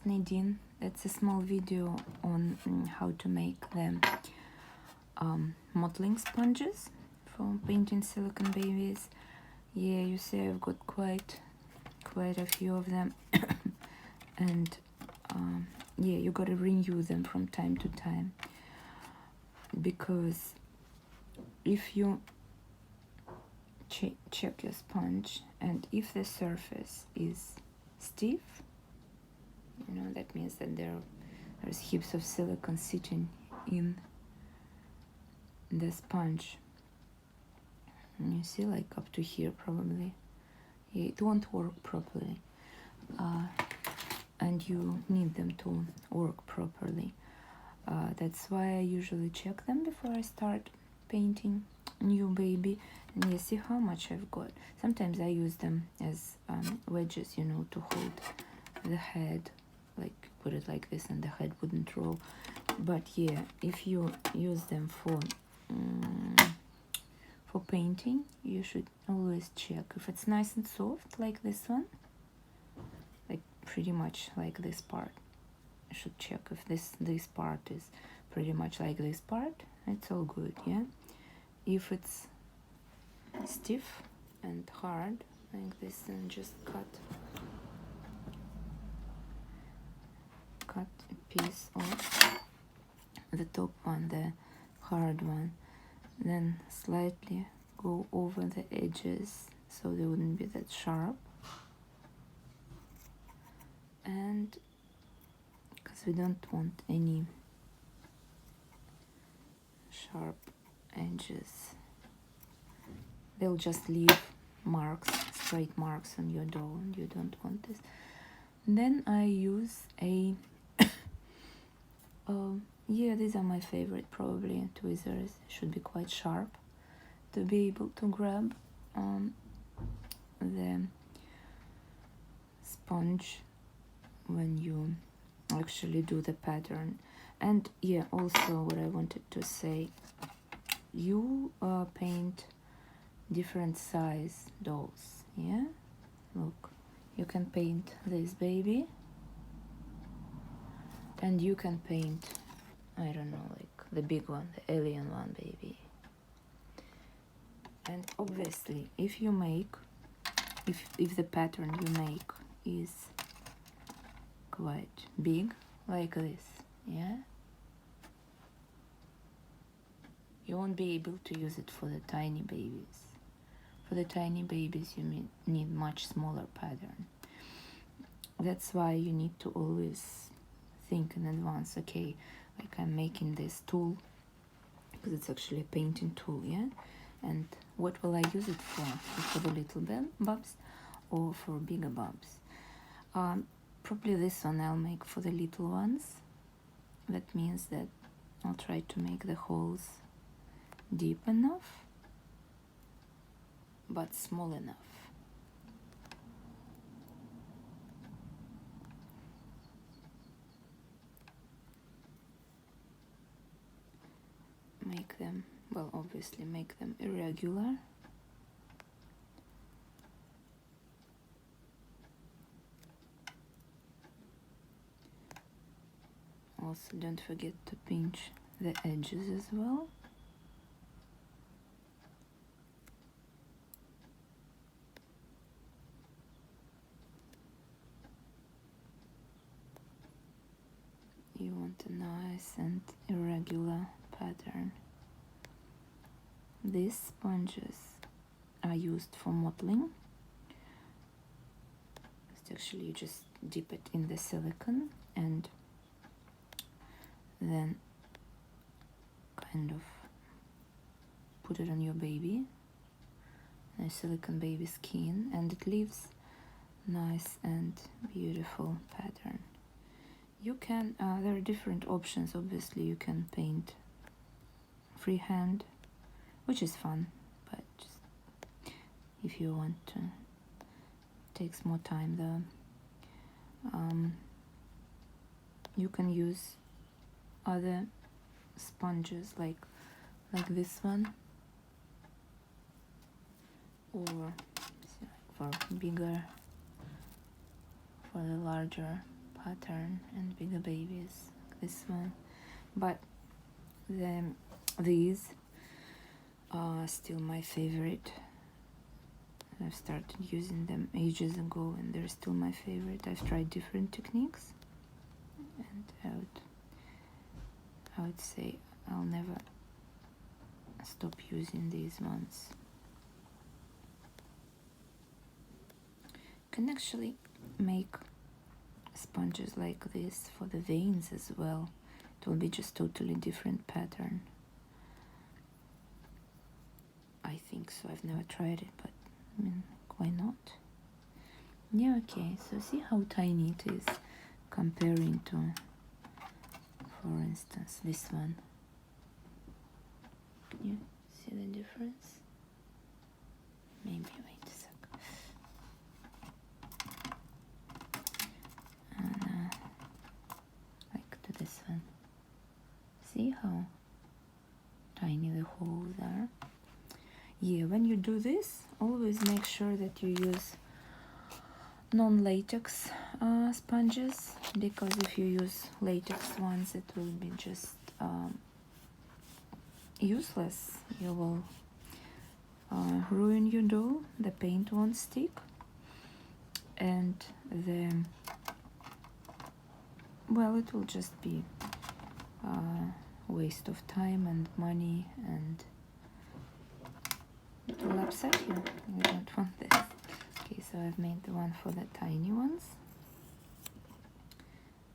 Nadine. It's a small video on how to make the mottling sponges for painting silicone babies. Yeah, you see I've got quite a few of them. And yeah, you gotta renew them from time to time, because if you check your sponge and if the surface is stiff, you know, that means that there's heaps of silicone sitting in the sponge. And you see, like up to here probably, it won't work properly, and you need them to work properly. That's why I usually check them before I start painting new baby. And you see how much I've got. Sometimes I use them as wedges, you know, to hold the head, like put it like this and the head wouldn't roll. But yeah, if you use them for painting, you should always check if it's nice and soft, like this one, like pretty much like this part. You should check if this part is pretty much like this part. It's all good. Yeah, if it's stiff and hard like this, then just cut a piece off the top one, the hard one, then slightly go over the edges so they wouldn't be that sharp, and because we don't want any sharp edges, they'll just leave marks, straight marks on your dough, and you don't want this. And then I use a yeah, these are my favorite, probably tweezers. Should be quite sharp to be able to grab the sponge when you actually do the pattern. And yeah, also what I wanted to say, you paint different size dolls. Yeah, look, you can paint this baby, and you can paint, I don't know, like the big one, the alien one baby. And obviously, if you make, if the pattern you make is quite big, like this, yeah, you won't be able to use it for the tiny babies. For the tiny babies, you need much smaller pattern. That's why you need to always think in advance. Okay, like I'm making this tool because it's actually a painting tool, yeah, and what will I use it for the little bubs or for bigger bubs? Probably this one I'll make for the little ones. That means that I'll try to make the holes deep enough but small enough. Make them, well, obviously make them irregular. Also, don't forget to pinch the edges as well. You want a nice and irregular pattern. These sponges are used for mottling. It's actually, you just dip it in the silicone and then kind of put it on your baby, a silicone baby skin, and it leaves nice and beautiful pattern. You can, there are different options. Obviously, you can paint freehand, which is fun, but just if you want to, it takes more time though. You can use other sponges like this one, or for bigger, for the larger pattern and bigger babies, like this one. But these are still my favorite. I've started using them ages ago and they're still my favorite. I've tried different techniques and I would say I'll never stop using these ones. You can actually make sponges like this for the veins as well. It will be just totally different pattern. I think so. I've never tried it, but I mean, why not? Yeah, okay, so see how tiny it is comparing to, for instance, this one. Yeah, see the difference? Maybe wait a sec. And like to this one. See how tiny the holes are? Yeah, when you do this, always make sure that you use non-latex sponges, because if you use latex ones, it will be just useless. You will ruin your dough, the paint won't stick, and well, it will just be waste of time and money, and it will upset you. You don't want this. Okay, so I've made the one for the tiny ones.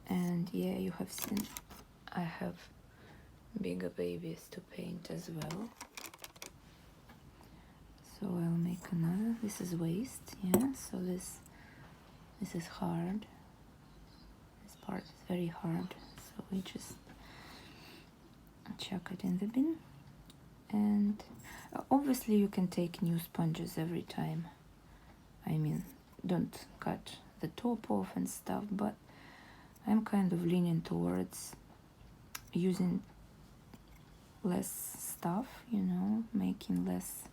And yeah, you have seen I have bigger babies to paint as well. So I'll make another. This is waist, yeah. So this is hard. This part is very hard. So we just chuck it in the bin. And obviously you can take new sponges every time. I mean, don't cut the top off and stuff, but I'm kind of leaning towards using less stuff, you know, making less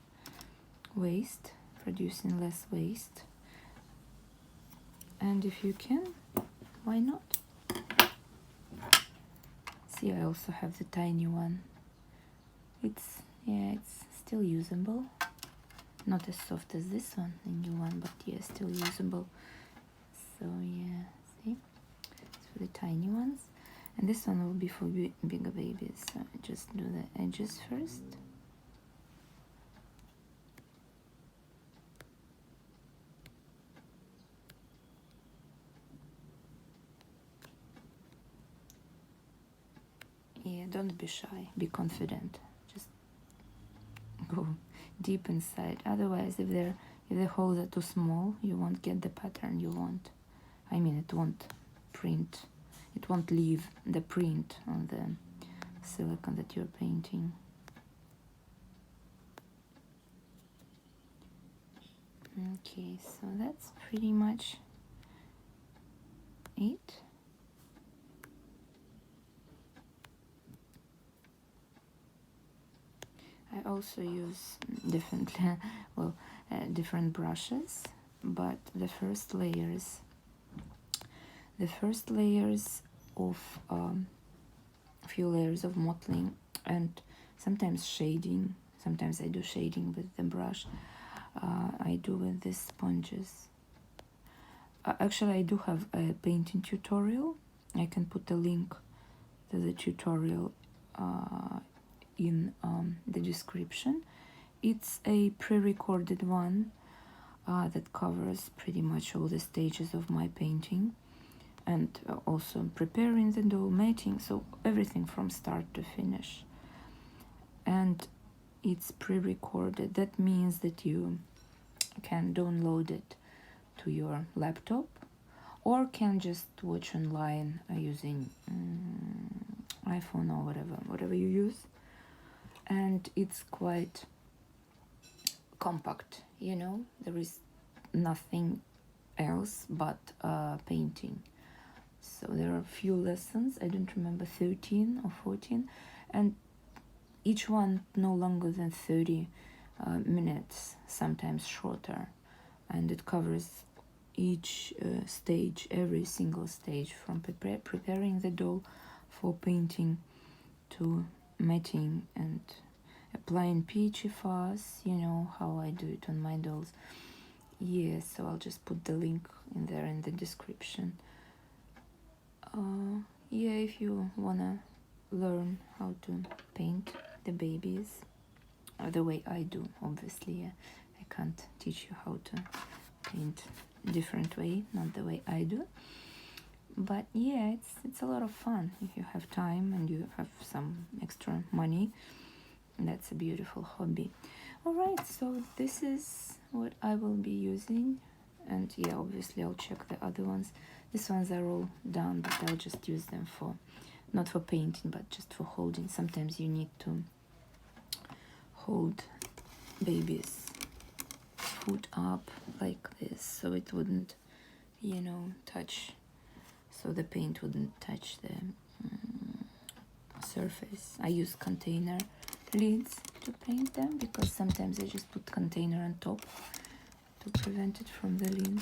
waste, producing less waste. And if you can, why not? See, I also have the tiny one. It's still usable. Not as soft as this one, the new one, but yeah, still usable. So yeah, see, it's for the tiny ones, and this one will be for bigger babies. So I just do the edges first. Yeah, don't be shy, be confident. Just go deep inside. Otherwise, if the holes are too small, you won't get the pattern you want. I mean, it won't print. It won't leave the print on the silicone that you're painting. Okay, so that's pretty much it. I also use different different brushes, but the first layers of a few layers of mottling and sometimes shading. Sometimes I do shading with the brush. I do with these sponges. Actually, I do have a painting tutorial. I can put a link to the tutorial in the description. It's a pre-recorded one that covers pretty much all the stages of my painting, and also preparing the dough, mating, so everything from start to finish. And it's pre-recorded. That means that you can download it to your laptop, or can just watch online using iPhone or whatever you use. And it's quite compact, you know, there is nothing else but painting. So there are a few lessons, I don't remember, 13 or 14, and each one no longer than 30 minutes, sometimes shorter, and it covers each stage, every single stage, from preparing the doll for painting to matting and applying peachy fuzz, you know how I do it on my dolls. Yes, so I'll just put the link in there in the description. Yeah, if you wanna learn how to paint the babies the way I do, obviously I can't teach you how to paint different way, not the way I do, but yeah, it's a lot of fun if you have time and you have some extra money. That's a beautiful hobby. All right, so this is what I will be using, and yeah, obviously I'll check the other ones. These ones are all done, but I'll just use them for, not for painting, but just for holding. Sometimes you need to hold baby's foot up like this so it wouldn't, you know, touch, so the paint wouldn't touch the surface. I use container lids to paint them because sometimes I just put container on top to prevent it from the lid.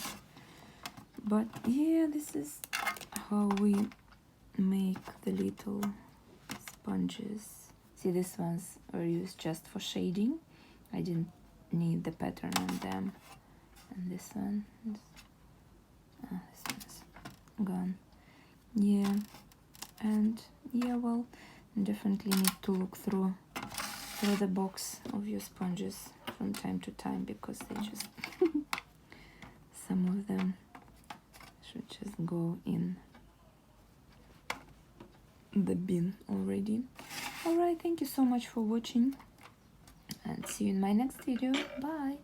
But yeah, this is how we make the little sponges. See, these ones were used just for shading. I didn't need the pattern on them. And this one this one's gone. Yeah, and yeah, well, definitely need to look through the box of your sponges from time to time, because they just some of them should just go in the bin already. All right, thank you so much for watching, and see you in my next video. Bye.